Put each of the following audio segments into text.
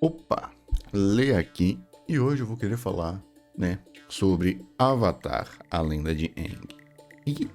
Opa, Lê aqui e hoje eu vou querer falar, sobre Avatar, a Lenda de Aang. E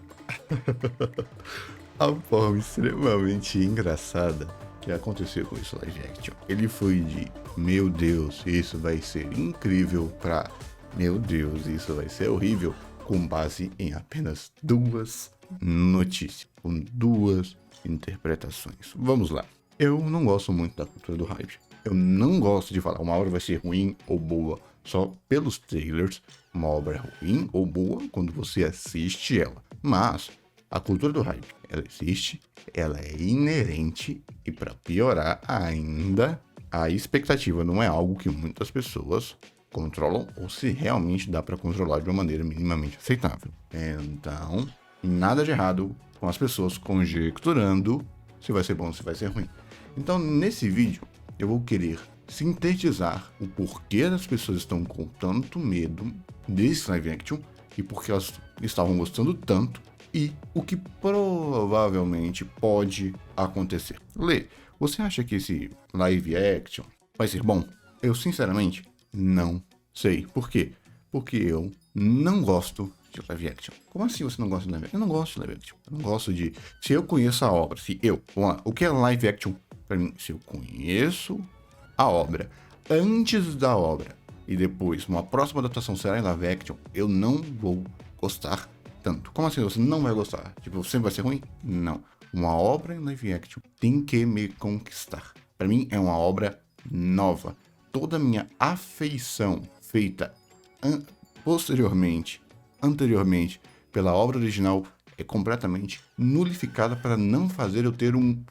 a forma extremamente engraçada que aconteceu com esse live action. Ele foi de, meu Deus, isso vai ser incrível, pra, meu Deus, isso vai ser horrível, com base em apenas duas notícias, com duas interpretações. Vamos lá. Eu não gosto muito da cultura do hype. Eu não gosto de falar uma obra vai ser ruim ou boa só pelos trailers. Uma obra é ruim ou boa quando você assiste ela. Mas a cultura do hype, ela existe, ela é inerente e para piorar ainda, a expectativa não é algo que muitas pessoas controlam ou se realmente dá para controlar de uma maneira minimamente aceitável. Então, nada de errado com as pessoas conjecturando se vai ser bom ou se vai ser ruim. Então, nesse vídeo, eu vou querer sintetizar o porquê das pessoas estão com tanto medo desse live action e porque elas estavam gostando tanto e o que provavelmente pode acontecer. Lê, você acha que esse live action vai ser bom? Eu, sinceramente, não sei. Por quê? Porque eu não gosto de live action. Como assim você não gosta de live action? Eu não gosto de live action. Eu não gosto de... Se eu conheço a obra, vamos lá, o que é live action pra mim? Se eu conheço a obra antes da obra e depois uma próxima adaptação será em live action, eu não vou gostar tanto. Como assim você não vai gostar? Tipo, sempre vai ser ruim? Não. Uma obra em live action tem que me conquistar. Pra mim é uma obra nova. Toda a minha afeição feita anteriormente pela obra original é completamente nulificada para não fazer eu ter um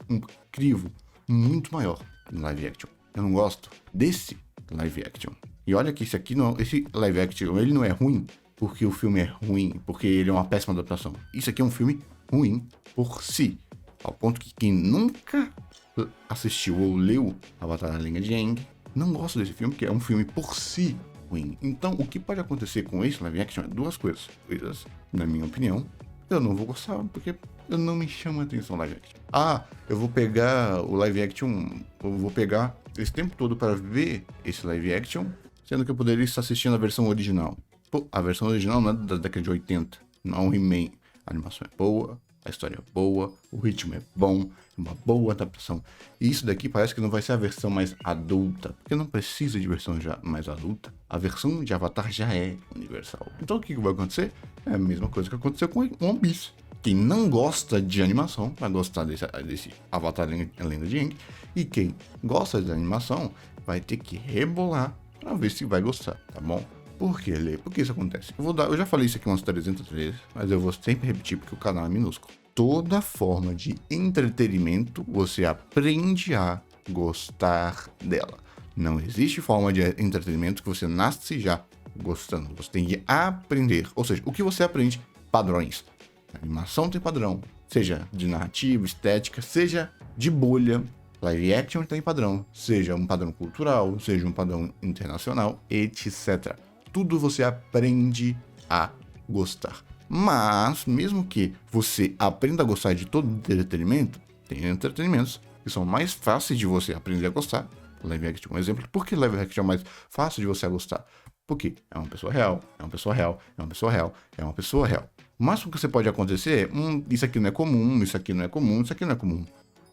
crivo muito maior em live action. Eu não gosto desse live action. E olha que esse live action, ele não é ruim porque o filme é ruim, porque ele é uma péssima adaptação. Isso aqui é um filme ruim por si. Ao ponto que quem nunca assistiu ou leu Avatar a Lenda de Aang não gosta desse filme, que é um filme por si ruim. Então, o que pode acontecer com esse live action é duas coisas. Na minha opinião, eu não vou gostar, porque eu não me chama a atenção live action. Eu vou pegar o live action, eu vou pegar esse tempo todo para ver esse live action, sendo que eu poderia estar assistindo a versão original. Pô, a versão original não é da década de 80, não é um remake. A animação é boa, a história é boa, o ritmo é bom, é uma boa adaptação. E isso daqui parece que não vai ser a versão mais adulta, porque não precisa de versão já mais adulta. A versão de Avatar já é universal. Então o que vai acontecer? É a mesma coisa que aconteceu com One Piece. Quem não gosta de animação vai gostar desse Avatar a Lenda de Aang. E quem gosta de animação vai ter que rebolar para ver se vai gostar, tá bom? Por quê, Lê? Por que isso acontece? Eu já falei isso aqui umas 300 vezes, mas eu vou sempre repetir porque o canal é minúsculo. Toda forma de entretenimento, você aprende a gostar dela. Não existe forma de entretenimento que você nasce já gostando. Você tem que aprender. Ou seja, o que você aprende? Padrões. A animação tem padrão. Seja de narrativa, estética, seja de bolha. Live action tem padrão. Seja um padrão cultural, seja um padrão internacional, etc. Tudo você aprende a gostar. Mas, mesmo que você aprenda a gostar de todo entretenimento, tem entretenimentos que são mais fáceis de você aprender a gostar. Live action é um exemplo. Por que live action é mais fácil de você gostar? Porque é uma pessoa real, é uma pessoa real, é uma pessoa real, é uma pessoa real. O máximo que você pode acontecer é, isso aqui não é comum, isso aqui não é comum, isso aqui não é comum.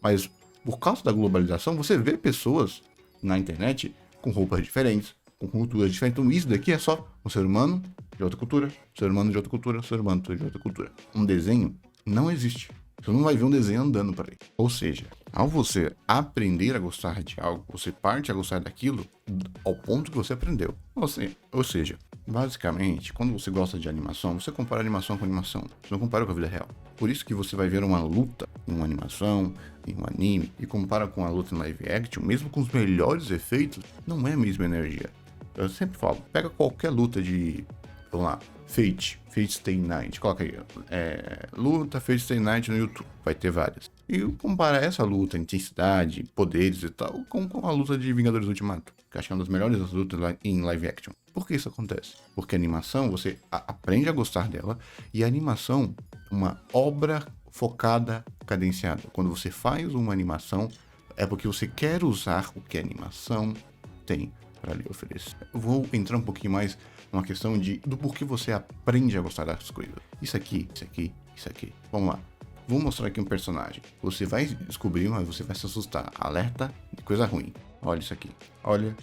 Mas, por causa da globalização, você vê pessoas na internet com roupas diferentes, com culturas diferentes. Então isso daqui é só um ser humano de outra cultura, ser humano de outra cultura, ser humano de outra cultura. Um desenho não existe. Você não vai ver um desenho andando por aí. Ou seja, ao você aprender a gostar de algo, você parte a gostar daquilo ao ponto que você aprendeu. Ou seja, basicamente, quando você gosta de animação, você compara animação com animação. Você não compara com a vida real. Por isso que você vai ver uma luta em uma animação, em um anime, e compara com a luta em live action, mesmo com os melhores efeitos, não é a mesma energia. Eu sempre falo, pega qualquer luta de, vamos lá, Fate Stay Night, coloca aí, luta Fate Stay Night no YouTube, vai ter várias. E compara essa luta, intensidade, poderes e tal, com a luta de Vingadores Ultimato, que acho que é uma das melhores lutas em live action. Por que isso acontece? Porque a animação, você aprende a gostar dela, e a animação, uma obra focada, cadenciada. Quando você faz uma animação, é porque você quer usar o que a animação tem para lhe oferecer. Eu vou entrar um pouquinho mais numa questão do porquê você aprende a gostar das coisas. Isso aqui. Vamos lá. Vou mostrar aqui um personagem. Você vai descobrir, mas você vai se assustar. Alerta de coisa ruim. Olha isso aqui. Olha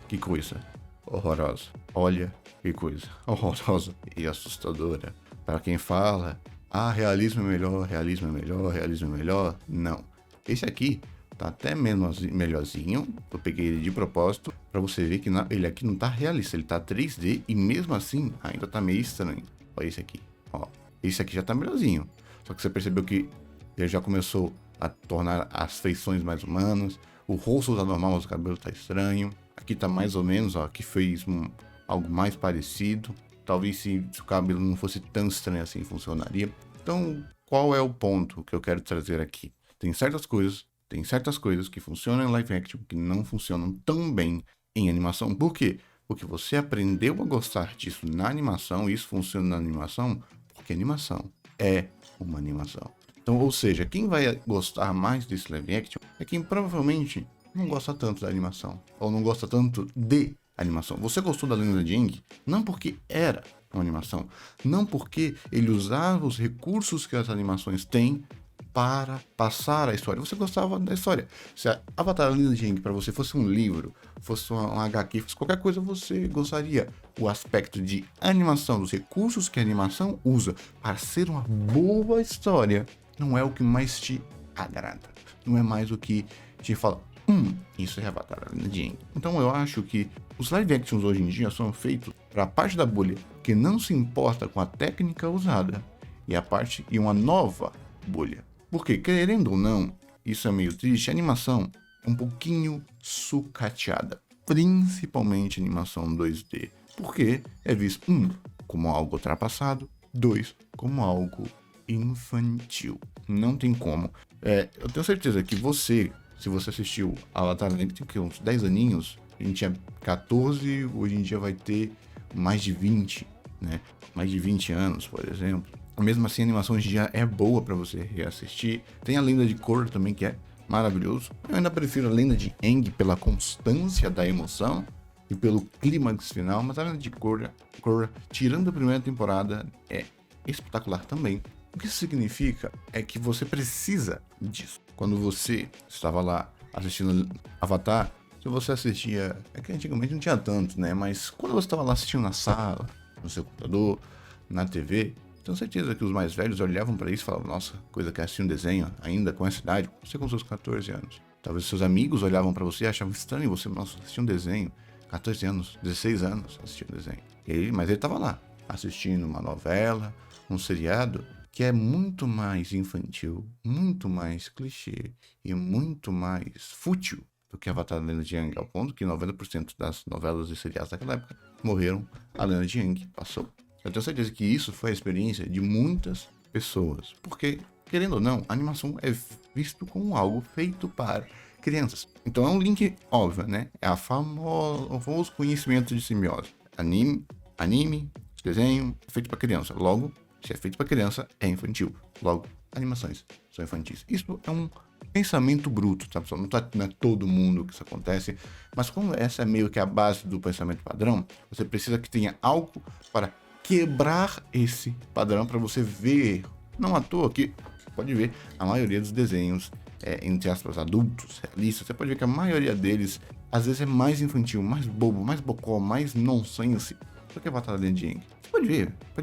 que coisa horrorosa. Olha que coisa horrorosa e assustadora. Para quem fala, realismo é melhor. Não. Esse aqui tá até melhorzinho. Eu peguei ele de propósito para você ver que ele aqui não tá realista. Ele tá 3D e mesmo assim ainda tá meio estranho. Olha esse aqui. Ó. Esse aqui já tá melhorzinho. Só que você percebeu que ele já começou a tornar as feições mais humanas. O rosto tá normal, mas o cabelo tá estranho. Aqui tá mais ou menos, ó, que fez algo mais parecido. Talvez se o cabelo não fosse tão estranho assim, funcionaria. Então, qual é o ponto que eu quero trazer aqui? Tem certas coisas que funcionam em live action que não funcionam tão bem em animação. Por quê? Porque você aprendeu a gostar disso na animação, e isso funciona na animação, porque animação é uma animação. Então, ou seja, quem vai gostar mais desse live action é quem provavelmente não gosta tanto da animação, ou não gosta tanto de animação. Você gostou da Lenda de Aang não porque era uma animação, não porque ele usava os recursos que as animações têm para passar a história. Você gostava da história. Se a Avatar: A Lenda de Aang para você fosse um livro, fosse um HQ, fosse qualquer coisa, você gostaria. O aspecto de animação, dos recursos que a animação usa para ser uma boa história, não é o que mais te agrada. Não é mais o que te fala, isso é Avatar: A Lenda de Aang. Então eu acho que os live actions hoje em dia são feitos para a parte da bolha que não se importa com a técnica usada e uma nova bolha. Porque, querendo ou não, isso é meio triste, a animação é um pouquinho sucateada. Principalmente animação 2D. Porque é visto, como algo ultrapassado, 2, como algo infantil. Não tem como. Eu tenho certeza que se você assistiu Avatar, tem uns 10 aninhos, a gente tinha 14, hoje em dia vai ter mais de 20, né? Mais de 20 anos, por exemplo. Mesmo assim, a animação hoje em dia é boa para você reassistir. Tem a Lenda de Korra também, que é maravilhoso. Eu ainda prefiro a Lenda de Aang pela constância da emoção e pelo clímax final, mas a Lenda de Korra, tirando a primeira temporada, é espetacular também. O que isso significa é que você precisa disso. Quando você estava lá assistindo Avatar, se você assistia... É que antigamente não tinha tanto, né? Mas quando você estava lá assistindo na sala, no seu computador, na TV... Tenho certeza que os mais velhos olhavam para isso e falavam, nossa, coisa que é assistir um desenho ainda com essa idade, você com seus 14 anos. Talvez seus amigos olhavam para você e achavam estranho você, nossa, assistir um desenho, 14 anos, 16 anos assistindo um desenho. Mas ele estava lá, assistindo uma novela, um seriado, que é muito mais infantil, muito mais clichê e muito mais fútil do que Avatar: A Lenda de Aang, ao ponto que 90% das novelas e seriados daquela época morreram, a Lenda de Aang passou. Eu tenho certeza que isso foi a experiência de muitas pessoas, porque, querendo ou não, a animação é visto como algo feito para crianças. Então é um link óbvio, né? É o famoso conhecimento de simbiose. Anime, desenho, feito para criança. Logo, se é feito para criança, é infantil. Logo, animações são infantis. Isso é um pensamento bruto, tá, pessoal? Não é todo mundo que isso acontece, mas como essa é meio que a base do pensamento padrão, você precisa que tenha algo para quebrar esse padrão para você ver. Não à toa que você pode ver a maioria dos desenhos, entre aspas, adultos, realistas, você pode ver que a maioria deles às vezes é mais infantil, mais bobo, mais bocó, mais nonsense do que a Batalha de Aang. Você pode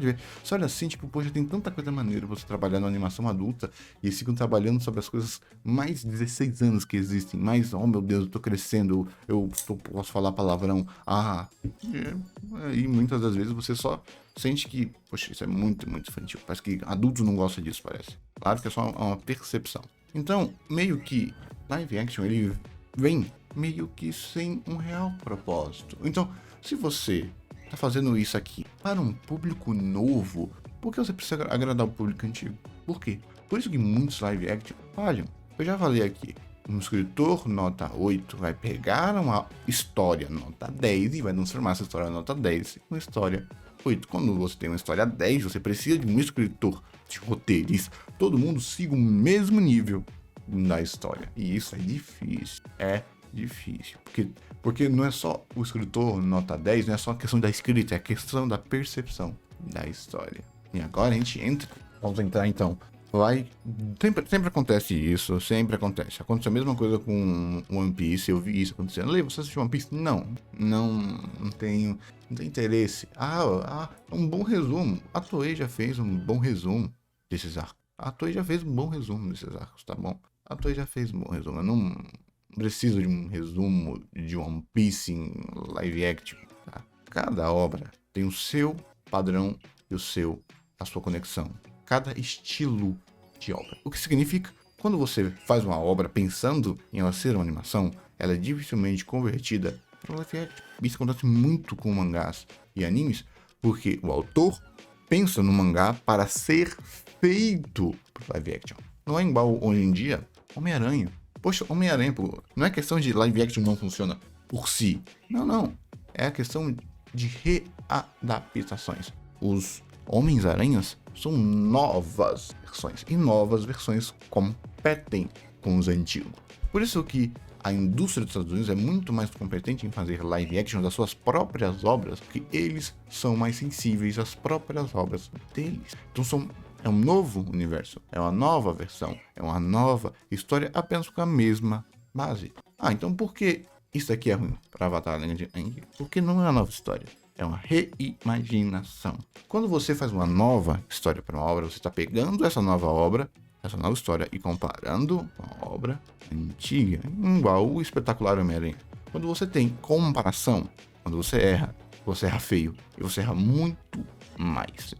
ver. Você olha assim, tipo, poxa, tem tanta coisa maneira você trabalhar na animação adulta e eles ficam trabalhando sobre as coisas mais de 16 anos que existem, mais, oh meu Deus, eu tô crescendo, posso falar palavrão, e muitas das vezes você só sente que, poxa, isso é muito, muito infantil, parece que adultos não gostam disso, parece. Claro que é só uma percepção. Então, meio que live action, ele vem meio que sem um real propósito. Então, se você tá fazendo isso aqui para um público novo, por que você precisa agradar o público antigo? Por quê? Por isso que muitos live action falham. Eu já falei aqui, um escritor nota 8 vai pegar uma história nota 10 e vai transformar essa história nota 10 em uma história 8. Quando você tem uma história 10, você precisa de um escritor, de roteirista, todo mundo siga o mesmo nível da história. E isso é difícil. É difícil. Porque não é só o escritor nota 10, não é só a questão da escrita, é a questão da percepção da história. E agora a gente entra. Vamos entrar então. Sempre acontece isso, sempre acontece. Aconteceu a mesma coisa com One Piece, eu vi isso acontecendo. Lê, você assistiu One Piece? Não tenho interesse. É um bom resumo. A Toei já fez um bom resumo desses arcos. A Toei já fez um bom resumo desses arcos, tá bom? A Toei já fez um bom resumo. Eu não preciso de um resumo de One Piece em live action, tá? Cada obra tem o seu padrão e a sua conexão. Cada estilo de obra. O que significa, quando você faz uma obra pensando em ela ser uma animação, ela é dificilmente convertida para live action. Isso acontece muito com mangás e animes, porque o autor pensa no mangá para ser feito para live action. Não é igual hoje em dia, Homem-Aranha. Poxa, Homem-Aranha, não é questão de live action não funciona por si. Não. É a questão de readaptações. Os Homens-Aranhas são novas versões. E novas versões competem com os antigos. Por isso que a indústria dos Estados Unidos é muito mais competente em fazer live action das suas próprias obras, porque eles são mais sensíveis às próprias obras deles. Então é um novo universo, é uma nova versão, é uma nova história apenas com a mesma base. Então por que isso aqui é ruim para Avatar Land? Porque não é uma nova história. É uma reimaginação. Quando você faz uma nova história para uma obra, você está pegando essa nova obra, essa nova história e comparando com a obra antiga, igual o espetacular Homem-Aranha. Quando você tem comparação, quando você erra feio e você erra muito mais.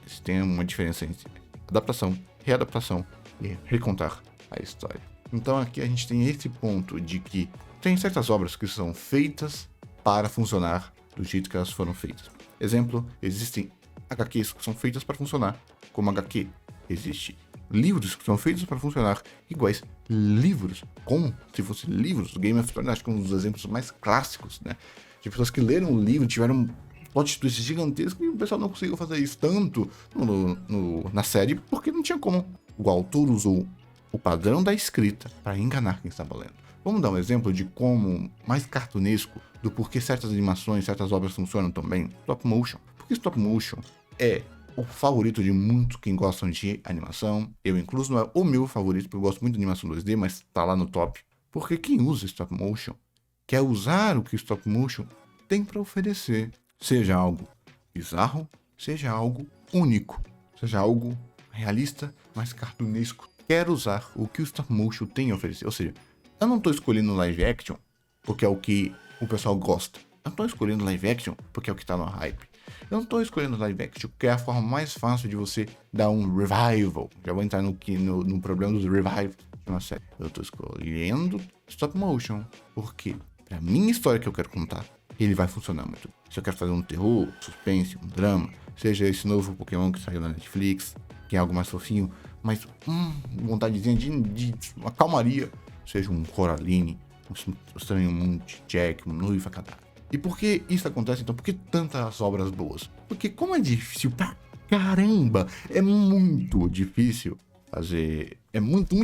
Você tem uma diferença entre adaptação, readaptação e recontar a história. Então aqui a gente tem esse ponto de que tem certas obras que são feitas para funcionar do jeito que elas foram feitas. Exemplo, existem HQs que são feitas para funcionar como HQ. Existem livros que são feitos para funcionar iguais livros, como se fossem livros do Game of Thrones. Acho que é um dos exemplos mais clássicos, né? De pessoas que leram o livro, tiveram plot twists gigantescos e o pessoal não conseguiu fazer isso tanto na série, porque não tinha como. O autor usou o padrão da escrita para enganar quem estava lendo. Vamos dar um exemplo de como mais cartunesco do porquê certas animações, certas obras funcionam tão bem. Stop motion. Porque stop motion é o favorito de muitos quem gostam de animação. Eu incluso, não é o meu favorito, porque eu gosto muito de animação 2D, mas tá lá no top. Porque quem usa stop motion quer usar o que stop motion tem para oferecer. Seja algo bizarro, seja algo único, seja algo realista, mas cartunesco. Quer usar o que o stop motion tem a oferecer. Ou seja, eu não estou escolhendo live action porque é o que o pessoal gosta. Eu não estou escolhendo live action porque é o que está no hype. Eu não estou escolhendo live action porque é a forma mais fácil de você dar um revival. Já vou entrar no problema dos revival de uma série. Eu estou escolhendo stop motion porque, para a minha história que eu quero contar, ele vai funcionar muito. Se eu quero fazer um terror, suspense, um drama, seja esse novo Pokémon que saiu na Netflix, que é algo mais fofinho, mas vontadezinha de uma calmaria, seja um Coraline, um Estranho Mundo de Jack, um Noiva Cadáver. E por que isso acontece então? Por que tantas obras boas? Porque como é difícil pra caramba, é muito difícil fazer, é muito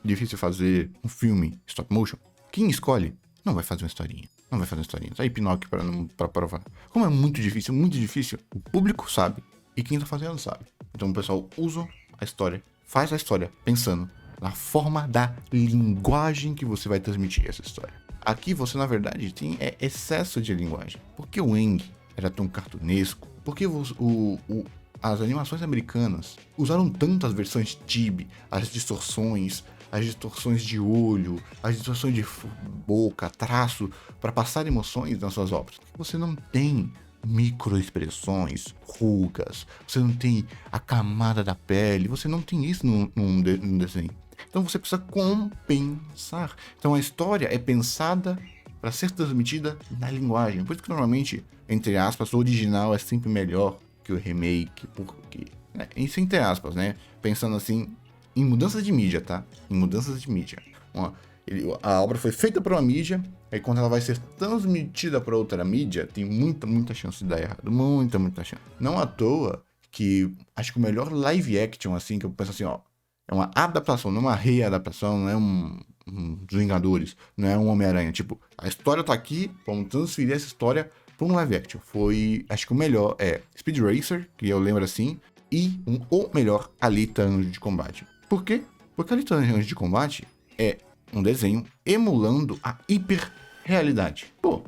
difícil fazer um filme stop motion. Quem escolhe não vai fazer uma historinha. Não vai fazer uma historinha. Tá aí Pinóquio pra provar. Como é muito difícil, o público sabe e quem tá fazendo sabe. Então o pessoal usa a história, faz a história pensando na forma da linguagem que você vai transmitir essa história. Aqui você, na verdade, tem excesso de linguagem. Por que o Aang era tão cartunesco? Por que as animações americanas usaram tantas versões Chibi, as distorções de olho, as distorções de boca, traço, para passar emoções nas suas obras? Você não tem microexpressões, rugas, você não tem a camada da pele, você não tem isso num desenho. Então você precisa compensar. Então a história é pensada para ser transmitida na linguagem. Por isso que normalmente, entre aspas, o original é sempre melhor que o remake, porque isso entre aspas, né? Pensando assim em mudanças de mídia, tá? Em mudanças de mídia. A obra foi feita para uma mídia, aí quando ela vai ser transmitida para outra mídia, tem muita chance de dar errado. Muita chance. Não à toa que acho que o melhor live action, assim, que eu penso assim, ó, é uma adaptação, não uma readaptação, não é dos Vingadores, não é um Homem-Aranha. Tipo, a história tá aqui, vamos transferir essa história para um live action. Foi, acho que o melhor é Speed Racer, que eu lembro assim, e o melhor, Alita Anjo de Combate. Por quê? Porque Alita Anjo de Combate é um desenho emulando a hiperrealidade. Pô,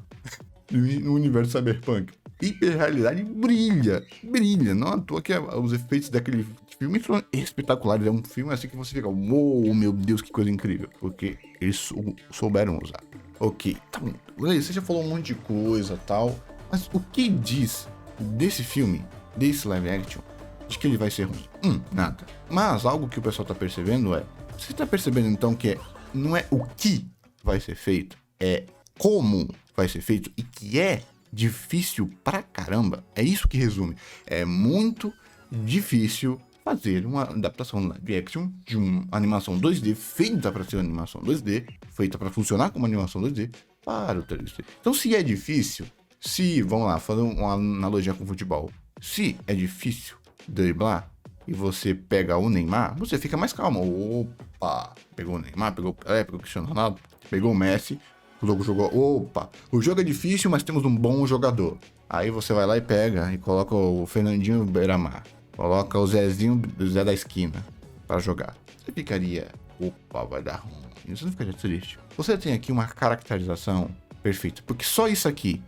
no universo cyberpunk, hiperrealidade brilha. Não à toa que os efeitos daquele filme são espetaculares. É um filme assim que você fica, uou, meu Deus, que coisa incrível. Porque eles souberam usar. Ok, tá bom. Você já falou um monte de coisa e tal. Mas o que diz desse filme, desse live action, de que ele vai ser ruim? Nada. Mas algo que o pessoal tá percebendo é... Você tá percebendo então que não é o que vai ser feito, é como vai ser feito e que é difícil pra caramba. É isso que resume. É muito difícil fazer uma adaptação live action de uma animação 2D feita para ser uma animação 2D, feita para funcionar como animação 2D para o 3D. Então, se é difícil, vamos lá, fazer uma analogia com futebol. Se é difícil driblar e você pega o Neymar, você fica mais calmo. Opa, pegou o Neymar, pegou o Pelé, pegou o Cristiano Ronaldo, pegou o Messi. O jogo jogou, opa, o jogo é difícil, mas temos um bom jogador. Aí você vai lá e pega e coloca o Fernandinho Beiramar, coloca o Zezinho, o Zé da esquina para jogar. Você ficaria, opa, vai dar ruim. Você não ficaria triste. Você tem aqui uma caracterização perfeita, porque só isso aqui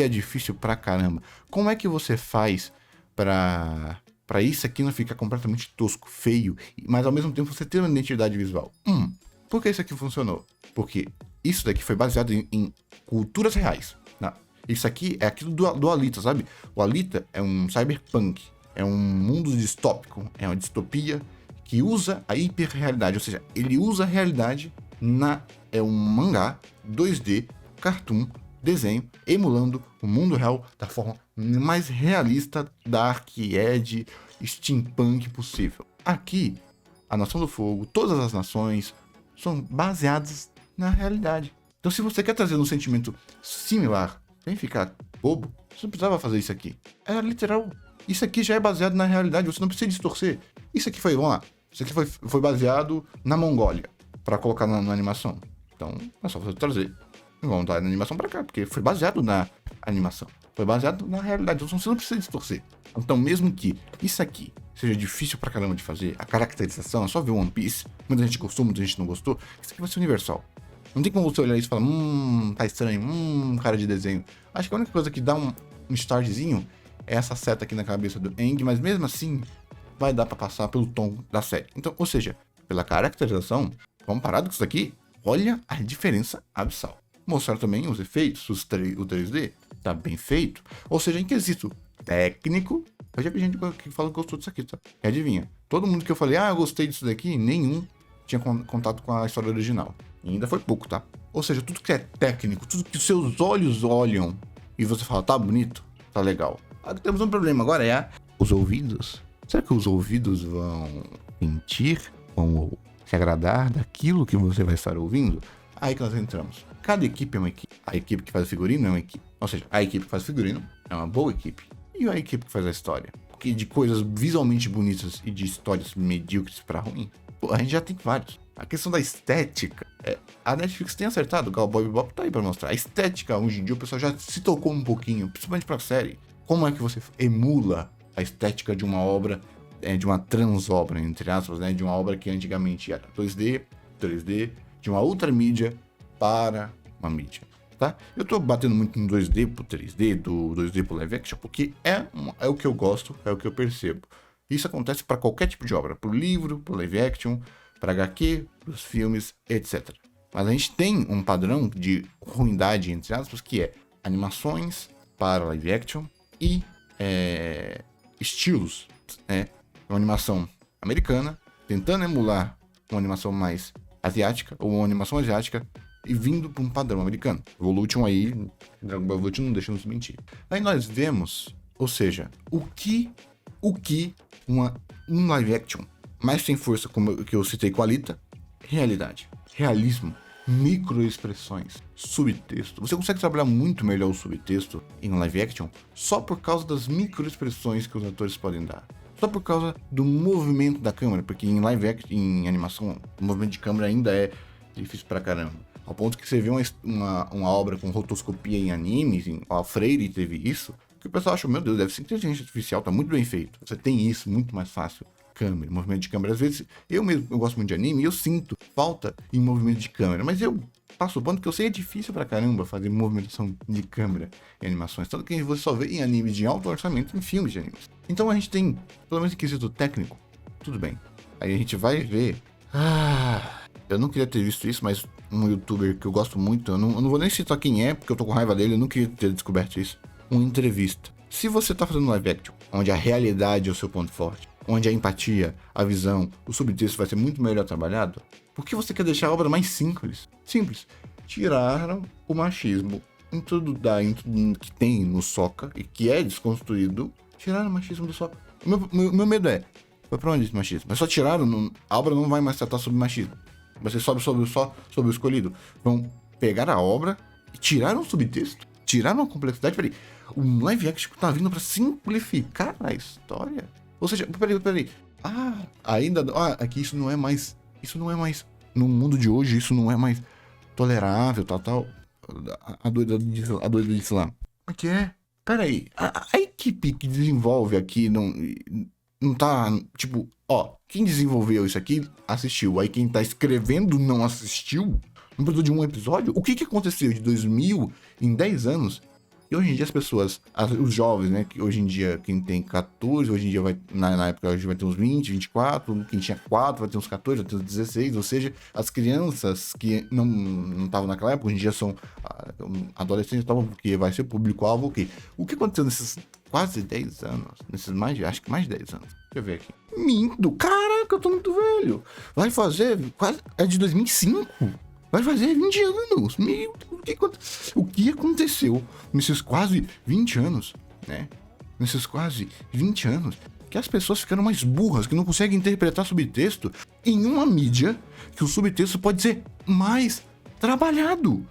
é difícil pra caramba. Como é que você faz pra isso aqui não ficar completamente tosco, feio, mas ao mesmo tempo você ter uma identidade visual? Por que isso aqui funcionou? Porque isso daqui foi baseado em culturas reais. Isso aqui é aquilo do Alita, sabe? O Alita é um cyberpunk, é um mundo distópico, é uma distopia que usa a hiperrealidade, ou seja, ele usa a realidade é um mangá 2D, cartoon, desenho, emulando o mundo real da forma mais realista, dark, edge, steampunk possível. Aqui, a Nação do Fogo, todas as nações são baseadas na realidade. Então, se você quer trazer um sentimento similar, sem ficar bobo, você não precisava fazer isso aqui. É literal. Isso aqui já é baseado na realidade, você não precisa distorcer. Isso aqui foi, vamos lá, isso aqui foi baseado na Mongólia, para colocar na animação. Então, é só você trazer. Vamos dar a animação para cá, porque foi baseado na animação. Foi baseado na realidade, então você não precisa distorcer. Então, mesmo que isso aqui seja difícil pra caramba de fazer, a caracterização, é só ver One Piece, muita gente gostou, muita gente não gostou, isso aqui vai ser universal. Não tem como você olhar isso e falar, tá estranho, cara de desenho. Acho que a única coisa que dá um startzinho é essa seta aqui na cabeça do Aang, mas mesmo assim, vai dar pra passar pelo tom da série. Então, ou seja, pela caracterização, comparado com isso aqui, olha a diferença abissal. Mostrar também os efeitos, o 3D, tá bem feito. Ou seja, em quesito técnico, eu já vi gente que fala que gostou disso aqui, tá? E adivinha, todo mundo que eu falei, eu gostei disso daqui, nenhum tinha contato com a história original. E ainda foi pouco, tá? Ou seja, tudo que é técnico, tudo que os seus olhos olham e você fala, tá bonito, tá legal. Temos um problema agora, os ouvidos. Será que os ouvidos vão sentir, vão se agradar daquilo que você vai estar ouvindo? Aí que nós entramos. Cada equipe é uma equipe. A equipe que faz o figurino é uma equipe. Ou seja, a equipe que faz o figurino é uma boa equipe. E a equipe que faz a história. Porque de coisas visualmente bonitas e de histórias medíocres pra ruim, a gente já tem vários. A questão da estética, a Netflix tem acertado, o Cowboy Bebop tá aí pra mostrar. A estética, hoje em dia, o pessoal já se tocou um pouquinho, principalmente pra série. Como é que você emula a estética de uma obra, de uma transobra, entre aspas, né? De uma obra que antigamente era 2D, 3D, de uma outra mídia para uma mídia, tá? Eu tô batendo muito no 2D pro 3D, do 2D pro live action, porque é o que eu gosto, é o que eu percebo. Isso acontece para qualquer tipo de obra, pro livro, pro live action, para HQ, pros filmes, etc. Mas a gente tem um padrão de ruindade, entre aspas, que é animações para live action e estilos, né? Uma animação americana tentando emular uma animação mais asiática, ou uma animação asiática, e vindo para um padrão americano. Evolution aí, Dragon Ball Evolution não deixa nos mentir. Aí nós vemos, ou seja, o que um live action mais tem força, como o que eu citei com a Alita, realidade, realismo, microexpressões, subtexto. Você consegue trabalhar muito melhor o subtexto em live action só por causa das microexpressões que os atores podem dar. Só por causa do movimento da câmera, porque em live action, em animação, o movimento de câmera ainda é Difícil pra caramba. Ao ponto que você vê uma obra com rotoscopia em animes, a Freire teve isso, que o pessoal acha, meu Deus, deve ser inteligência artificial, tá muito bem feito. Você tem isso muito mais fácil. Câmera, movimento de câmera. Às vezes, eu mesmo, eu gosto muito de anime e eu sinto falta em movimento de câmera, mas eu passo o ponto que eu sei é difícil pra caramba fazer movimentação de câmera em animações. Tanto que você só vê em animes de alto orçamento em filmes de animes. Então a gente tem, pelo menos em quesito técnico, tudo bem. Aí a gente vai ver. Eu não queria ter visto isso, mas um youtuber que eu gosto muito, eu não vou nem citar quem é, porque eu tô com raiva dele, eu não queria ter descoberto isso. Uma entrevista. Se você tá fazendo live action, onde a realidade é o seu ponto forte, onde a empatia, a visão, o subtexto vai ser muito melhor trabalhado, por que você quer deixar a obra mais simples? Simples. Tiraram o machismo em tudo que tem no Sokka e que é desconstruído. Tiraram o machismo do Sokka. Meu medo é, foi pra onde esse machismo? Mas só tiraram, a obra não vai mais tratar sobre machismo. Você sobe só sobre o escolhido. Vão pegar a obra e tiraram o subtexto, tiraram a complexidade. Peraí, o live action tá vindo pra simplificar a história? Ou seja, peraí. Aqui isso não é mais. No mundo de hoje, isso não é mais tolerável, tal. A doida disse lá. O que é? Peraí, a equipe que desenvolve aqui não tá, tipo, quem desenvolveu isso aqui assistiu, aí quem tá escrevendo não assistiu, não precisou de um episódio? O que aconteceu de 2000 em 10 anos? E hoje em dia as pessoas, os jovens, né, que hoje em dia quem tem 14, hoje em dia vai, na época hoje vai ter uns 20, 24, quem tinha 4 vai ter uns 14, vai ter uns 16, ou seja, as crianças que não estavam naquela época, hoje em dia são adolescentes, porque vai ser público-alvo, ok. O que aconteceu nesses quase 10 anos, acho que mais de 10 anos, deixa eu ver aqui. Minto, caraca, eu tô muito velho. Vai fazer, é de 2005. Vai fazer 20 anos. Meu Deus, o que aconteceu nesses quase 20 anos, né? Nesses quase 20 anos, que as pessoas ficaram mais burras, que não conseguem interpretar subtexto em uma mídia que o subtexto pode ser mais trabalhado.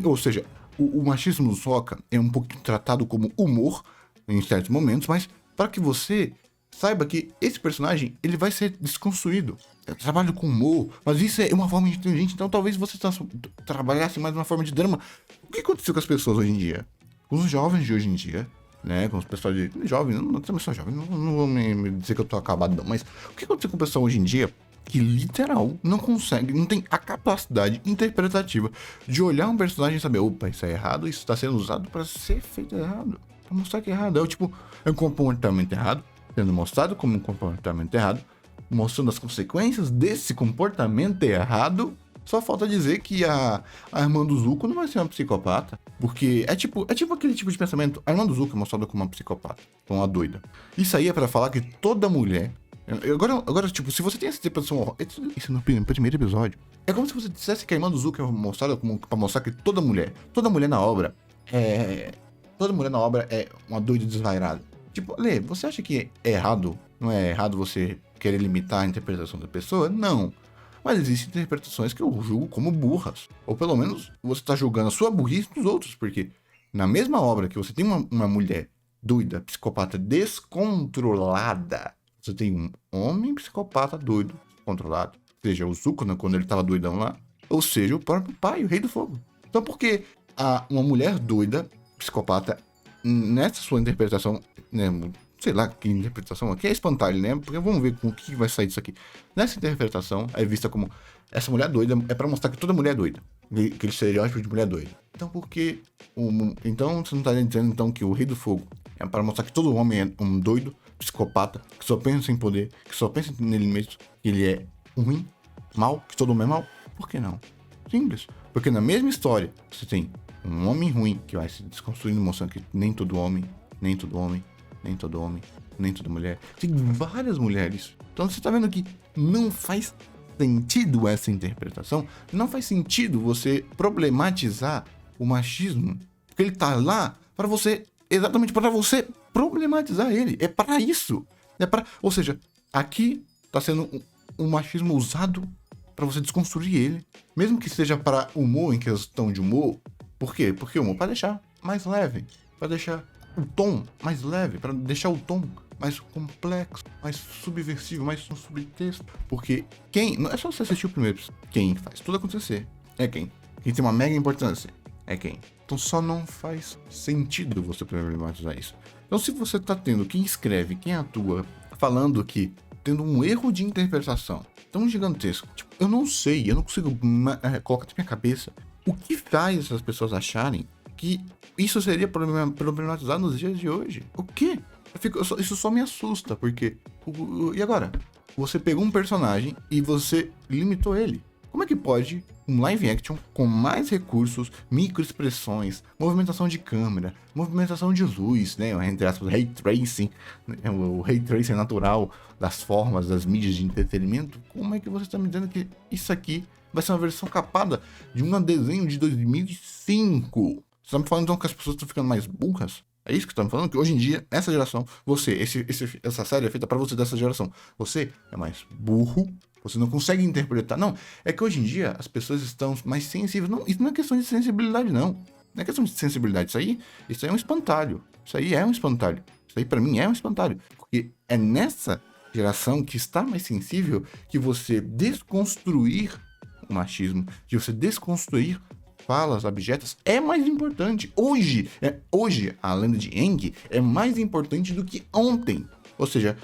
Ou seja, o machismo do Sokka é um pouco tratado como humor em certos momentos, mas para que você saiba que esse personagem ele vai ser desconstruído. Eu trabalho com humor, mas isso é uma forma inteligente, então talvez você trabalhasse mais uma forma de drama. O que aconteceu com as pessoas hoje em dia? Com os jovens de hoje em dia, né? Com os pessoal de jovens, não também sou jovem, não vou me dizer que eu tô acabado não, mas o que aconteceu com o pessoal hoje em dia que literal não consegue, não tem a capacidade interpretativa de olhar um personagem e saber, opa, isso é errado, isso tá sendo usado para ser feito errado, pra mostrar que é errado, é um comportamento errado, sendo mostrado como um comportamento errado, mostrando as consequências desse comportamento errado. Só falta dizer que a irmã do Zuko não vai ser uma psicopata. Porque é tipo aquele tipo de pensamento. A irmã do Zuko é mostrada como uma psicopata, como uma doida. Isso aí é pra falar que toda mulher... Agora, tipo, se você tem essa interpretação... Isso no primeiro episódio. É como se você dissesse que a irmã do Zuko é mostrada como pra mostrar que toda mulher na obra é uma doida desvairada. Tipo, Lê, você acha que é errado? Não é errado você querer limitar a interpretação da pessoa? Não. Mas existem interpretações que eu julgo como burras. Ou pelo menos você está julgando a sua burrice dos outros, porque na mesma obra que você tem uma mulher doida, psicopata, descontrolada, você tem um homem psicopata doido, controlado. Seja o Zuko, né, quando ele estava doidão lá, ou seja, o próprio pai, o Rei do Fogo. Então por que uma mulher doida, psicopata, nessa sua interpretação, né, sei lá que interpretação aqui é espantalho, né? Porque vamos ver com o que vai sair disso aqui. Nessa interpretação é vista como essa mulher doida é pra mostrar que toda mulher é doida. Aquele estereótipo de mulher doida. Então por que então você não tá dizendo então que o Rei do Fogo é para mostrar que todo homem é um doido, psicopata, que só pensa em poder, que só pensa nele mesmo, que ele é ruim, mal, que todo homem é mal? Por que não? Simples. Porque na mesma história você tem um homem ruim que vai se desconstruindo, mostrando que nem todo homem, nem toda mulher. Tem várias mulheres. Então você tá vendo que não faz sentido essa interpretação. Não faz sentido você problematizar o machismo. Porque ele tá lá para você, exatamente para você problematizar ele. É para isso. Ou seja, aqui tá sendo um machismo usado para você desconstruir ele. Mesmo que seja para humor, em questão de humor. Por quê? Porque o humor para deixar mais leve. Para deixar o tom mais leve, para deixar o tom mais complexo, mais subversivo, mais um subtexto. Porque quem... Não é só você assistir o primeiro. Quem faz tudo acontecer é quem. Quem tem uma mega importância é quem. Então só não faz sentido você problematizar isso. Então se você tá tendo quem escreve, quem atua, falando que tendo um erro de interpretação tão gigantesco, tipo, eu não sei, eu não consigo colocar na minha cabeça o que faz essas pessoas acharem que isso seria problematizado nos dias de hoje. O quê? Isso só me assusta, porque... E agora? Você pegou um personagem e você limitou ele. Como é que pode um live action com mais recursos, microexpressões, movimentação de câmera, movimentação de luz, né, entre aspas, ray tracing, né, o ray tracing natural das formas, das mídias de entretenimento? Como é que você está me dizendo que isso aqui vai ser uma versão capada de um desenho de 2005? Você tá me falando então que as pessoas estão ficando mais burras? É isso que você tá me falando? Que hoje em dia, essa geração, essa série é feita pra você dessa geração. Você é mais burro, você não consegue interpretar. Não, é que hoje em dia as pessoas estão mais sensíveis. Não, isso não é questão de sensibilidade, não. Não é questão de sensibilidade. Isso aí é um espantalho. Isso aí é um espantalho. Isso aí pra mim é um espantalho. Porque é nessa geração que está mais sensível que você desconstruir o machismo, de você desconstruir falas abjetas é mais importante. Hoje, a lenda de Aang é mais importante do que ontem. Ou seja,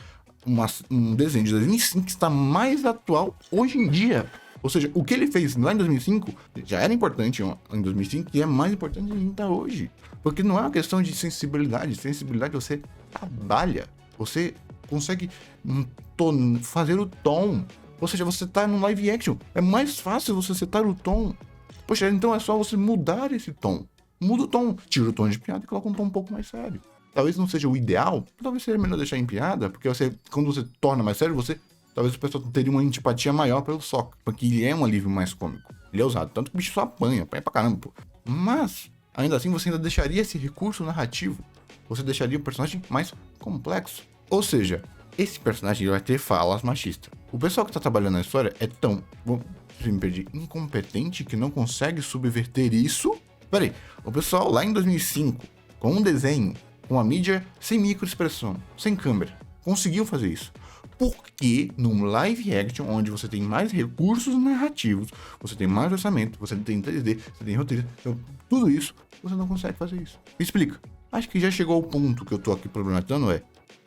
um desenho de 2005 que está mais atual hoje em dia. Ou seja, o que ele fez lá em 2005 já era importante em 2005 e é mais importante ainda hoje. Porque não é uma questão de sensibilidade. Sensibilidade você trabalha. Você consegue fazer o tom. Ou seja, você tá no live action. É mais fácil você setar o tom. Poxa, então é só você mudar esse tom. Muda o tom, tira o tom de piada e coloca um tom um pouco mais sério. Talvez não seja o ideal, talvez seja melhor deixar em piada, porque quando você torna mais sério, talvez o pessoal teria uma antipatia maior pelo Sokka, porque ele é um alívio mais cômico. Ele é usado, tanto que o bicho só apanha pra caramba, pô. Mas, ainda assim, você ainda deixaria esse recurso narrativo. Você deixaria o personagem mais complexo. Ou seja, esse personagem vai ter falas machistas. O pessoal que tá trabalhando na história é tão... incompetente que não consegue subverter isso. Peraí, o pessoal lá em 2005, com um desenho, com a mídia sem microexpressão, sem câmera, conseguiu fazer isso. Porque num live action, onde você tem mais recursos narrativos, você tem mais orçamento, você tem 3D, você tem roteiro, então, tudo isso, você não consegue fazer isso. Me explica. Acho que já chegou ao ponto que eu tô aqui problematizando,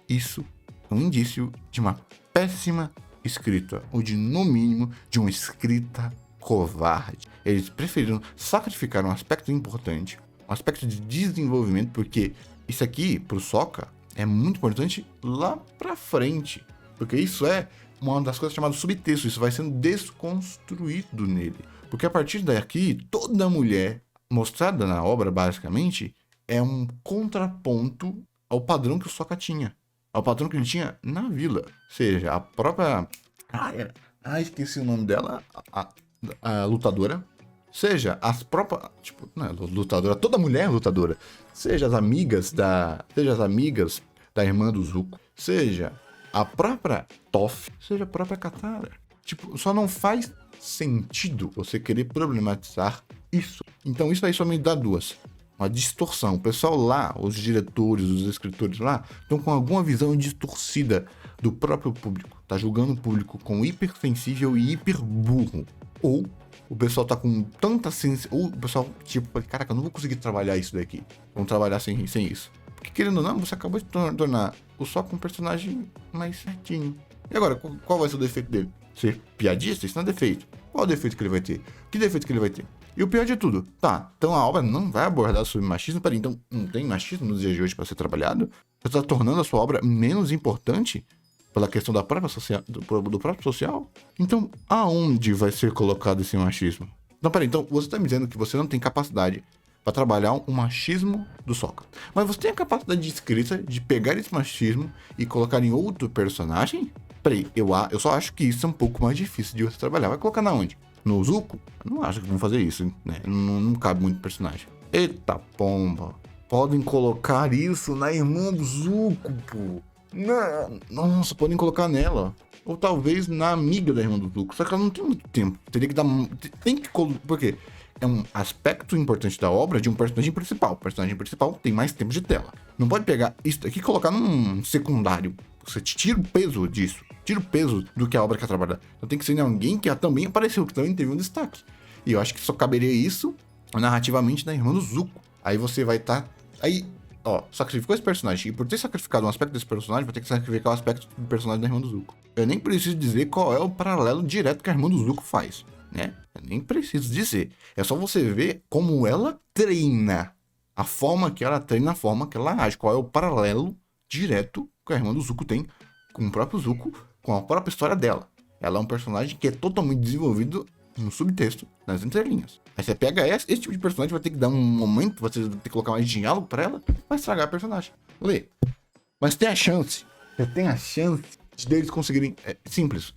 isso é um indício de uma péssima escrita, ou de, no mínimo, de uma escrita covarde. Eles preferiram sacrificar um aspecto importante, um aspecto de desenvolvimento, porque isso aqui, pro Sokka, é muito importante lá pra frente. Porque isso é uma das coisas chamadas subtexto, isso vai sendo desconstruído nele. Porque a partir daqui, toda mulher mostrada na obra, basicamente, é um contraponto ao padrão que o Sokka tinha. Ao padrão que ele tinha na vila. Ou seja, a própria... esqueci o nome dela. A lutadora. Seja as próprias... Tipo, não é lutadora. Toda mulher é lutadora. Seja as amigas da irmã do Zuko. Seja a própria Toph. Seja a própria Katara. Tipo, só não faz sentido você querer problematizar isso. Então isso aí só me dá duas. Uma distorção. O pessoal lá, os diretores, os escritores lá, estão com alguma visão distorcida do próprio público. Tá julgando o público como hipersensível e hiper burro. Ou o pessoal tá com tanta sensibilidade. Ou o pessoal, tipo, caraca, eu não vou conseguir trabalhar isso daqui. Vamos trabalhar sem isso. Porque querendo ou não, você acabou de tornar o Sokka um personagem mais certinho. E agora, qual vai ser o defeito dele? Ser piadista? Isso não é defeito. Qual é o defeito que ele vai ter? Que defeito que ele vai ter? E o pior de tudo, tá, então a obra não vai abordar sobre machismo, peraí, então não tem machismo nos dias de hoje para ser trabalhado? Você tá tornando a sua obra menos importante pela questão da própria do próprio social? Então, aonde vai ser colocado esse machismo? Não, peraí, então você tá me dizendo que você não tem capacidade para trabalhar o machismo do Sokka. Mas você tem a capacidade de escrita de pegar esse machismo e colocar em outro personagem? Peraí, eu só acho que isso é um pouco mais difícil de você trabalhar. Vai colocar na onde? No Zuko? Eu não acho que vão fazer isso, né? Não cabe muito personagem. Eita pomba. Podem colocar isso na irmã do Zuko, pô. Não. Nossa, podem colocar nela. Ou talvez na amiga da irmã do Zuko. Só que ela não tem muito tempo. Teria que dar... Tem que... Por quê? é um aspecto importante da obra de um personagem principal. O personagem principal tem mais tempo de tela. Não pode pegar isso aqui e colocar num secundário. Você tira o peso disso. Tira o peso do que a obra quer trabalhar. Então tem que ser alguém que também apareceu, que também teve um destaque. E eu acho que só caberia isso narrativamente na Irmã do Zuko. Aí você vai estar... Aí, ó, sacrificou esse personagem. E por ter sacrificado um aspecto desse personagem, vai ter que sacrificar o aspecto do personagem da Irmã do Zuko. Eu nem preciso dizer qual é o paralelo direto que a Irmã do Zuko faz, né? Eu nem preciso dizer. É só você ver como ela treina. A forma que ela treina, a forma que ela age. Qual é o paralelo direto que a Irmã do Zuko tem com o próprio Zuko, com a própria história dela. Ela é um personagem que é totalmente desenvolvido no subtexto, nas entrelinhas. Aí você pega esse tipo de personagem, vai ter que dar um momento, você vai ter que colocar mais diálogo pra ela, vai estragar a personagem. Lê. Mas tem a chance. Você tem a chance deles conseguirem... É simples.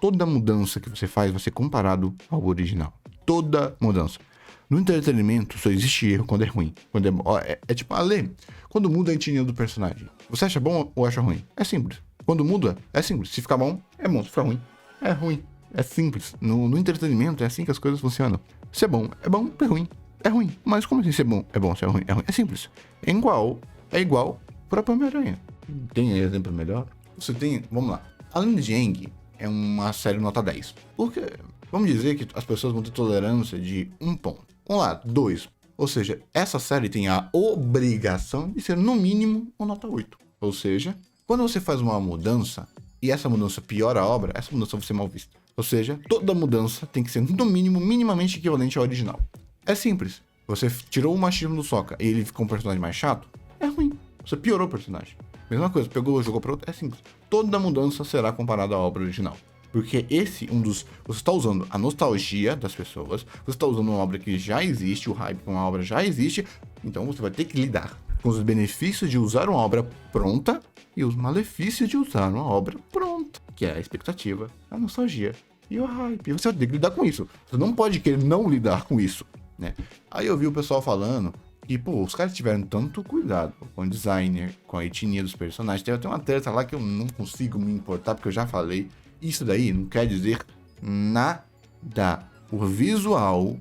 Toda mudança que você faz vai ser comparado ao original. Toda mudança. No entretenimento, só existe erro quando é ruim. Quando é tipo, Lê, quando muda a etnia do personagem, você acha bom ou acha ruim? É simples. Quando muda, é simples. Se ficar bom, é bom. Se ficar ruim, é ruim. É simples. No entretenimento, é assim que as coisas funcionam. Se é bom, é ruim. É ruim. Mas como assim ser bom, se é ruim? É ruim. É simples. É igual para Homem-Aranha. Tem exemplo melhor? Você tem, vamos lá. Além de Aang, é uma série nota 10. Porque, vamos dizer que as pessoas vão ter tolerância de 1 ponto. Vamos lá, 2. Ou seja, essa série tem a obrigação de ser no mínimo uma nota 8. Ou seja, quando você faz uma mudança e essa mudança piora a obra, essa mudança vai ser mal vista. Ou seja, toda mudança tem que ser no mínimo minimamente equivalente ao original. É simples. Você tirou o machismo do Sokka e ele ficou um personagem mais chato, é ruim. Você piorou o personagem. Mesma coisa, pegou, jogou para outro, é simples. Toda mudança será comparada à obra original. Porque você está usando a nostalgia das pessoas, você está usando uma obra que já existe, o hype com uma obra já existe, então você vai ter que lidar com os benefícios de usar uma obra pronta e os malefícios de usar uma obra pronta, que é a expectativa, a nostalgia e o hype. E você vai ter que lidar com isso. Você não pode querer não lidar com isso, né? Aí eu vi o pessoal falando que, os caras tiveram tanto cuidado com o designer, com a etnia dos personagens. Tem até uma treta lá que eu não consigo me importar, porque eu já falei. Isso daí não quer dizer nada. O visual,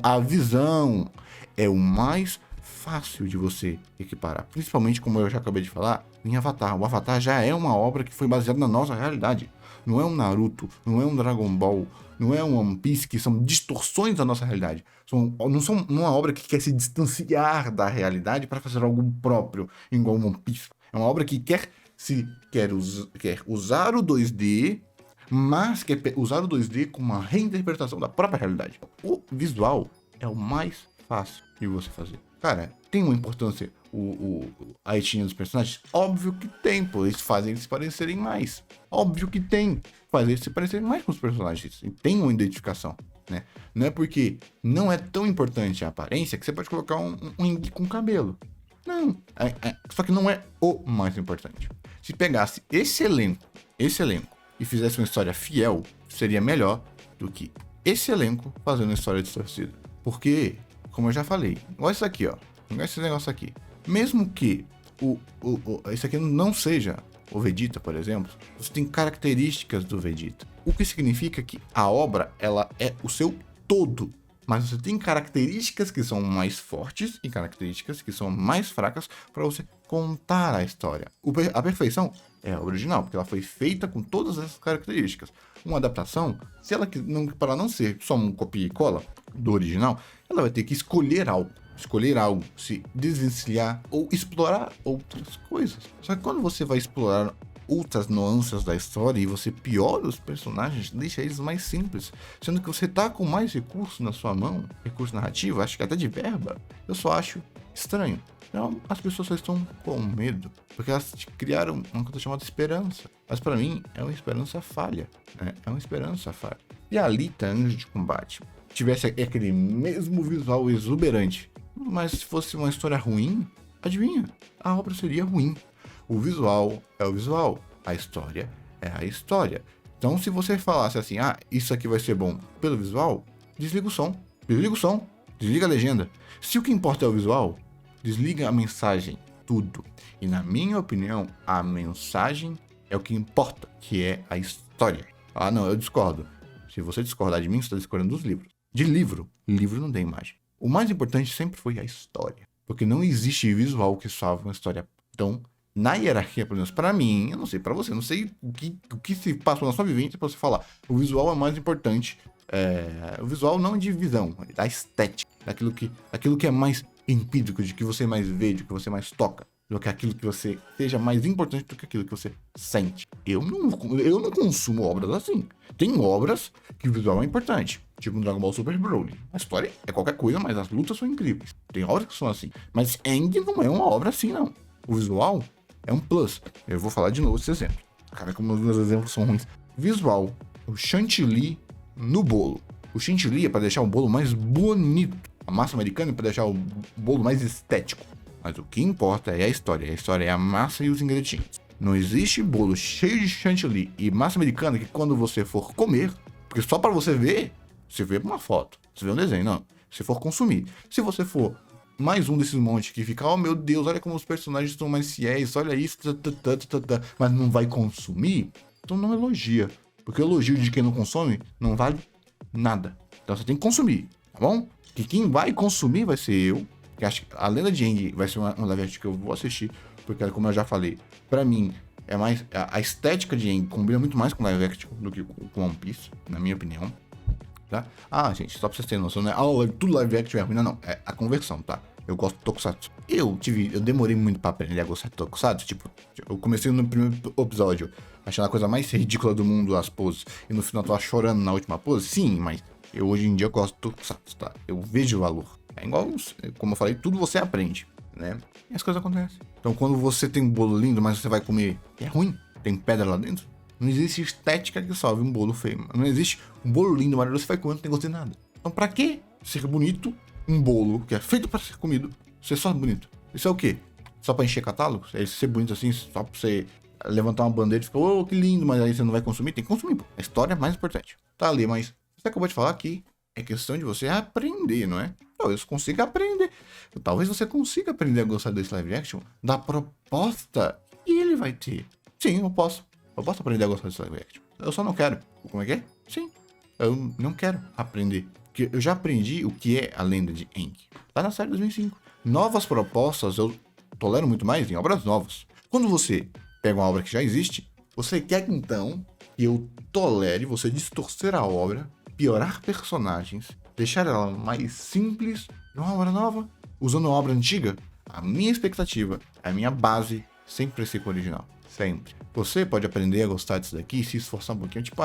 a visão é o mais fácil de você equiparar. Principalmente, como eu já acabei de falar, em Avatar. O Avatar já é uma obra que foi baseada na nossa realidade. Não é um Naruto, não é um Dragon Ball, não é um One Piece, que são distorções da nossa realidade. Não são uma obra que quer se distanciar da realidade para fazer algo próprio, igual One Piece. É uma obra que quer usar o 2D, mas quer usar o 2D com uma reinterpretação da própria realidade. O visual é o mais fácil de você fazer. Cara, tem uma importância a etnia dos personagens? Óbvio que tem, pô. Eles fazem eles se parecerem mais. Óbvio que tem. Faz eles se parecerem mais com os personagens. E tem uma identificação, né? Não é porque não é tão importante a aparência que você pode colocar um Aang com cabelo. Não. Só que não é o mais importante. Se pegasse esse elenco, e fizesse uma história fiel, seria melhor do que esse elenco fazendo uma história distorcida. Porque, como eu já falei, olha isso aqui, ó. Olha esse negócio aqui. Mesmo que esse aqui não seja o Vegeta, por exemplo, você tem características do Vegeta. O que significa que a obra, ela é o seu todo. Mas você tem características que são mais fortes e características que são mais fracas para você contar a história. A perfeição é a original, porque ela foi feita com todas essas características. Uma adaptação, se ela para não ser só um copia e cola do original, ela vai ter que escolher algo, se desvencilhar ou explorar outras coisas. Só que quando você vai explorar outras nuances da história e você piora os personagens, deixa eles mais simples, sendo que você tá com mais recurso na sua mão, recurso narrativo, acho que até de verba, eu só acho estranho. Então, as pessoas só estão com medo, porque elas criaram uma coisa chamada esperança. Mas para mim, é uma esperança falha, né? É uma esperança falha. E a Alita, Anjo de Combate, tivesse aquele mesmo visual exuberante, mas se fosse uma história ruim, adivinha? A obra seria ruim. O visual é o visual, a história é a história. Então, se você falasse assim, isso aqui vai ser bom pelo visual, desliga o som, desliga a legenda. Se o que importa é o visual, desliga a mensagem, tudo. E na minha opinião, a mensagem é o que importa, que é a história. Não, eu discordo. Se você discordar de mim, você está discordando dos livros. De livro. Livro não tem imagem. O mais importante sempre foi a história. Porque não existe visual que salve uma história. Então, na hierarquia, pelo menos pra mim, eu não sei pra você, não sei o que se passou na sua vivência pra você falar. O visual é mais importante. O visual não de visão, da estética. Daquilo que é mais empírico, de que você mais vê, de que você mais toca. Do que aquilo que você seja mais importante do que aquilo que você sente. Eu não consumo obras assim. Tem obras que o visual é importante, tipo no Dragon Ball Super Broly. A história é qualquer coisa, mas as lutas são incríveis. Tem obras que são assim. Mas Aang não é uma obra assim, não. O visual é um plus. Eu vou falar de novo esse exemplo. Cara, como os meus exemplos são ruins. Visual, o chantilly no bolo. O chantilly é para deixar o bolo mais bonito. A massa americana é para deixar o bolo mais estético. Mas o que importa é a história. A história é a massa e os ingredientes. Não existe bolo cheio de chantilly e massa americana que quando você for comer, porque só para você ver, você vê uma foto, você vê um desenho, não. Se for consumir. Se você for mais um desses montes que fica, oh meu Deus, olha como os personagens estão mais fiéis, olha isso, mas não vai consumir, então não elogia. Porque o elogio de quem não consome não vale nada. Então você tem que consumir, tá bom? Que quem vai consumir vai ser eu. Que acho que a Lenda de Aang vai ser um live action que eu vou assistir, porque como eu já falei, pra mim é mais a estética de Aang combina muito mais com live action do que com One Piece, na minha opinião, tá? Ah, gente, só pra vocês terem noção, né? Tudo live action é ruim, não, é a conversão, tá? Eu gosto de Tokusatsu. Eu demorei muito pra aprender a gostar de Tokusatsu, tipo, eu comecei no primeiro episódio achando a coisa mais ridícula do mundo, as poses, e no final eu tava chorando na última pose, sim, mas eu hoje em dia eu gosto de Tokusatsu, tá? Eu vejo o valor. É igual, como eu falei, tudo você aprende, né? E as coisas acontecem. Então, quando você tem um bolo lindo, mas você vai comer e é ruim, tem pedra lá dentro, não existe estética que salve um bolo feio. Não existe um bolo lindo, maravilhoso, você vai comer, não tem gosto de nada. Então, pra que ser bonito um bolo que é feito pra ser comido, ser só bonito? Isso é o quê? Só pra encher catálogo? É ser bonito assim, só pra você levantar uma bandeira e ficar, oh, que lindo, mas aí você não vai consumir? Tem que consumir, pô. A história é mais importante. Tá ali, mas você acabou de falar que é questão de você aprender, não é? Talvez você consiga aprender. Talvez você consiga aprender a gostar desse live action da proposta que ele vai ter. Sim, eu posso. Eu posso aprender a gostar desse live action. Eu só não quero. Como é que é? Sim. Eu não quero aprender. Porque eu já aprendi o que é a lenda de Aang. Tá na série 2005. Novas propostas eu tolero muito mais em obras novas. Quando você pega uma obra que já existe, você quer então que eu tolere você distorcer a obra, piorar personagens, deixar ela mais simples numa obra nova, usando uma obra antiga? A minha expectativa, a minha base sempre é ser com o original. Sempre. Você pode aprender a gostar disso daqui e se esforçar um pouquinho. Tipo,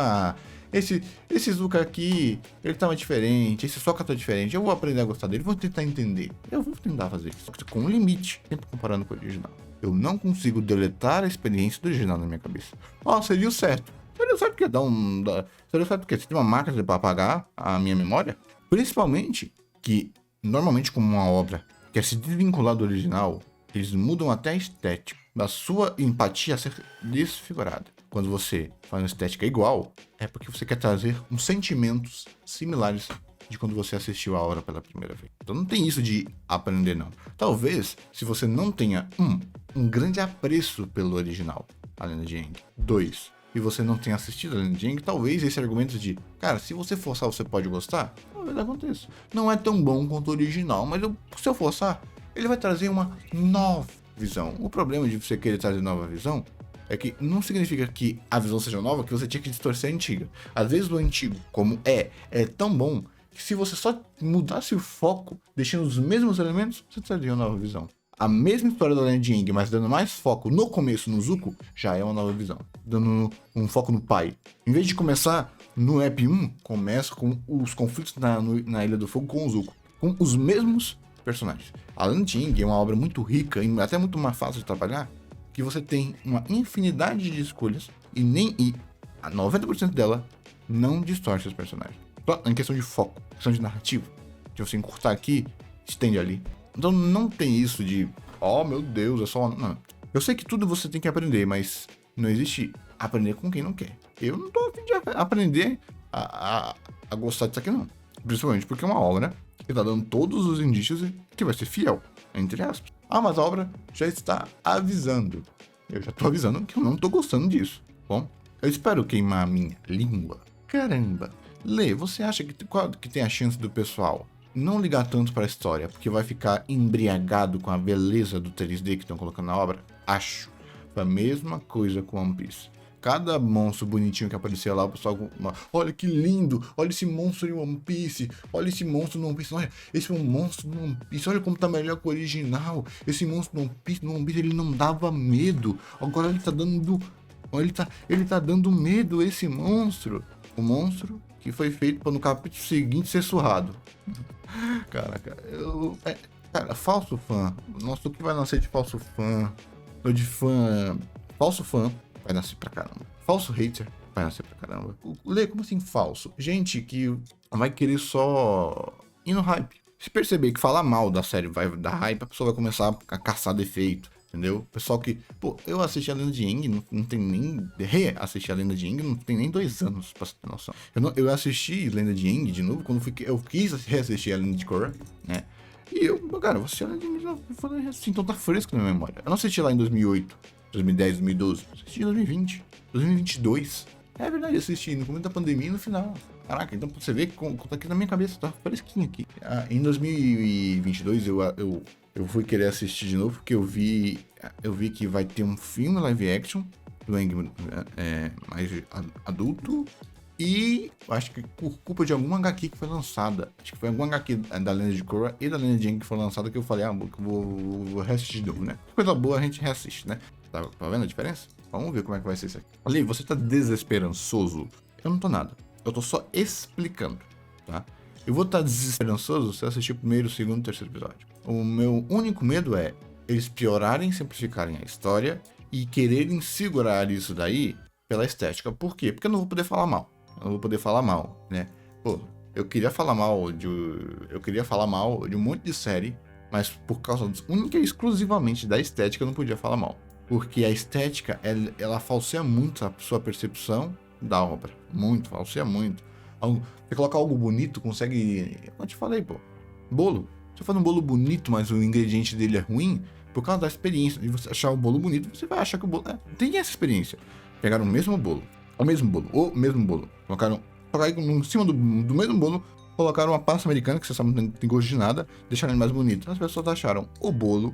esse Zuka aqui, ele tá mais diferente, esse Sokka tá diferente. Eu vou aprender a gostar dele, vou tentar entender. Eu vou tentar fazer isso, com um limite, sempre comparando com o original. Eu não consigo deletar a experiência do original na minha cabeça. Seria o certo. Seria o certo que seria o certo que você tem uma máquina para apagar a minha memória? Principalmente que, normalmente, como uma obra quer se desvincular do original, eles mudam até a estética da sua empatia a ser desfigurada. Quando você faz uma estética igual, é porque você quer trazer uns sentimentos similares de quando você assistiu a obra pela primeira vez. Então não tem isso de aprender, não. Talvez, se você não tenha um grande apreço pelo original, a Lenda de Aang. 2, e você não tenha assistido a Lenda de Aang, talvez esse argumento de, cara, se você forçar, você pode gostar, talvez aconteça. Não é tão bom quanto o original, mas se eu forçar, ele vai trazer uma nova visão. O problema de você querer trazer nova visão é que não significa que a visão seja nova, que você tinha que distorcer a antiga. Às vezes o antigo, como é tão bom que se você só mudasse o foco, deixando os mesmos elementos, você traria uma nova visão. A mesma história da Lenda de Aang, mas dando mais foco no começo no Zuko, já é uma nova visão. Dando um foco no pai. Em vez de começar no EP 1, começa com os conflitos na Ilha do Fogo com o Zuko. Com os mesmos personagens. A Lenda de Aang é uma obra muito rica e até muito mais fácil de trabalhar, que você tem uma infinidade de escolhas e a 90% dela não distorce os personagens. Só em questão de foco, questão de narrativa. De você encurtar aqui, estende ali. Então não tem isso de, meu Deus, é só... Não. Eu sei que tudo você tem que aprender, mas não existe aprender com quem não quer. Eu não tô a fim de aprender a gostar disso aqui, não. Principalmente porque é uma obra que tá dando todos os indícios que vai ser fiel, entre aspas. Mas a obra já está avisando. Eu já tô avisando que eu não tô gostando disso. Bom, eu espero queimar a minha língua. Caramba. Lê, você acha qual que tem a chance do pessoal não ligar tanto pra história, porque vai ficar embriagado com a beleza do 3D que estão colocando na obra? Acho. Foi a mesma coisa com One Piece. Cada monstro bonitinho que aparecia lá, o pessoal, olha que lindo, olha esse monstro em One Piece, olha esse monstro no One Piece, olha, esse é um monstro no One Piece, olha como tá melhor que o original, esse monstro no One Piece ele não dava medo, agora ele tá dando, ele tá dando medo, esse monstro. O monstro que foi feito para no capítulo seguinte ser surrado. Caraca, cara, falso fã, nossa, o que vai nascer de falso fã, ou de fã, falso fã, vai nascer pra caramba. Falso hater vai nascer pra caramba. Lê, como assim falso? Gente que vai querer só ir no hype. Se perceber que falar mal da série vai dar hype, a pessoa vai começar a caçar defeito, entendeu? Pessoal que... Pô, eu assisti a Lenda de Aang, não tem nem... Reassisti a Lenda de Aang, não tem nem 2 anos, pra você ter noção. Eu assisti Lenda de Aang de novo, quando eu quis reassistir a Lenda de Korra, né? E eu, cara, eu assisti a Lenda de Aang de novo, eu falei assim, então tá fresco na minha memória. Eu não assisti lá em 2008, 2010, 2012, assisti em 2020, 2022. É verdade, eu assisti no começo da pandemia e no final. Caraca, então você vê que tá aqui na minha cabeça, tá fresquinho aqui. Em 2022 eu fui querer assistir de novo, porque eu vi que vai ter um filme live action do Aang mais adulto. E acho que por culpa de alguma HQ que foi lançada, acho que foi alguma HQ da Lenda de Korra e da Lenda de Aang que foi lançada, que eu falei, vou reassistir de novo, né? Coisa boa a gente reassiste, né? Tá vendo a diferença? Vamos ver como é que vai ser isso aqui. Ali, você tá desesperançoso? Eu não tô nada. Eu tô só explicando, tá? Eu vou estar desesperançoso se eu assistir o primeiro, segundo e terceiro episódio. O meu único medo é eles piorarem, simplificarem a história e quererem segurar isso daí pela estética. Por quê? Porque eu não vou poder falar mal. Eu não vou poder falar mal, né? Pô, eu queria falar mal de um monte de série, mas por causa única e exclusivamente da estética eu não podia falar mal. Porque a estética, ela falseia muito a sua percepção da obra. Muito, falseia muito. Você colocar algo bonito, consegue... Eu te falei, pô. Bolo. Você faz um bolo bonito, mas o ingrediente dele é ruim, por causa da experiência. E você achar o bolo bonito, você vai achar que o bolo... tem essa experiência. Pegaram o mesmo bolo. O mesmo bolo. Colocaram em cima do mesmo bolo, colocaram uma pasta americana, que você sabe não tem gosto de nada, deixaram ele mais bonito. As pessoas acharam o bolo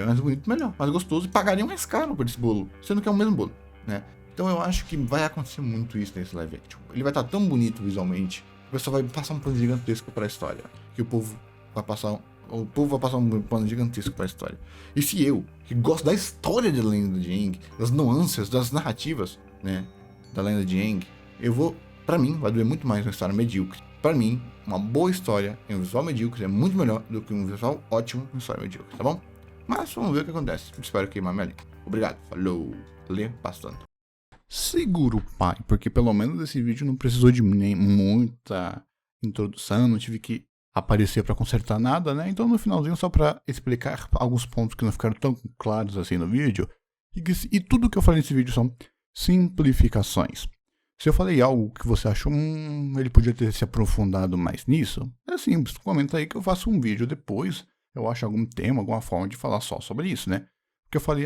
mais bonito, melhor, mais gostoso, e pagariam mais caro por esse bolo, sendo que é o mesmo bolo, né? Então eu acho que vai acontecer muito isso nesse live action. Ele vai estar tão bonito visualmente, o pessoal vai passar um pano gigantesco pra história, que o povo vai passar um pano gigantesco pra história. E se eu, que gosto da história de Lenda de Aang, das nuances, das narrativas, né, da Lenda de Aang, pra mim, vai doer muito mais uma história medíocre. Pra mim, uma boa história em um visual medíocre é muito melhor do que um visual ótimo em uma história medíocre, tá bom? Mas vamos ver o que acontece. Espero queimar minha língua. Obrigado, falou, lê bastante. Seguro, pai, porque pelo menos esse vídeo não precisou de nem muita introdução, não tive que aparecer para consertar nada, né? Então no finalzinho, só para explicar alguns pontos que não ficaram tão claros assim no vídeo, e tudo que eu falei nesse vídeo são simplificações. Se eu falei algo que você achou, ele podia ter se aprofundado mais nisso, é simples, comenta aí que eu faço um vídeo depois, eu acho algum tema, alguma forma de falar só sobre isso, né? Porque eu falei,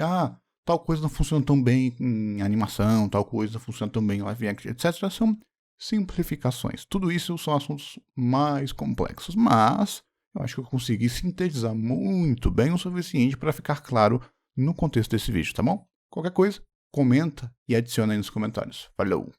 tal coisa não funciona tão bem em animação, tal coisa não funciona tão bem em live action, etc. São simplificações. Tudo isso são assuntos mais complexos, mas eu acho que eu consegui sintetizar muito bem o suficiente para ficar claro no contexto desse vídeo, tá bom? Qualquer coisa, comenta e adiciona aí nos comentários. Falou!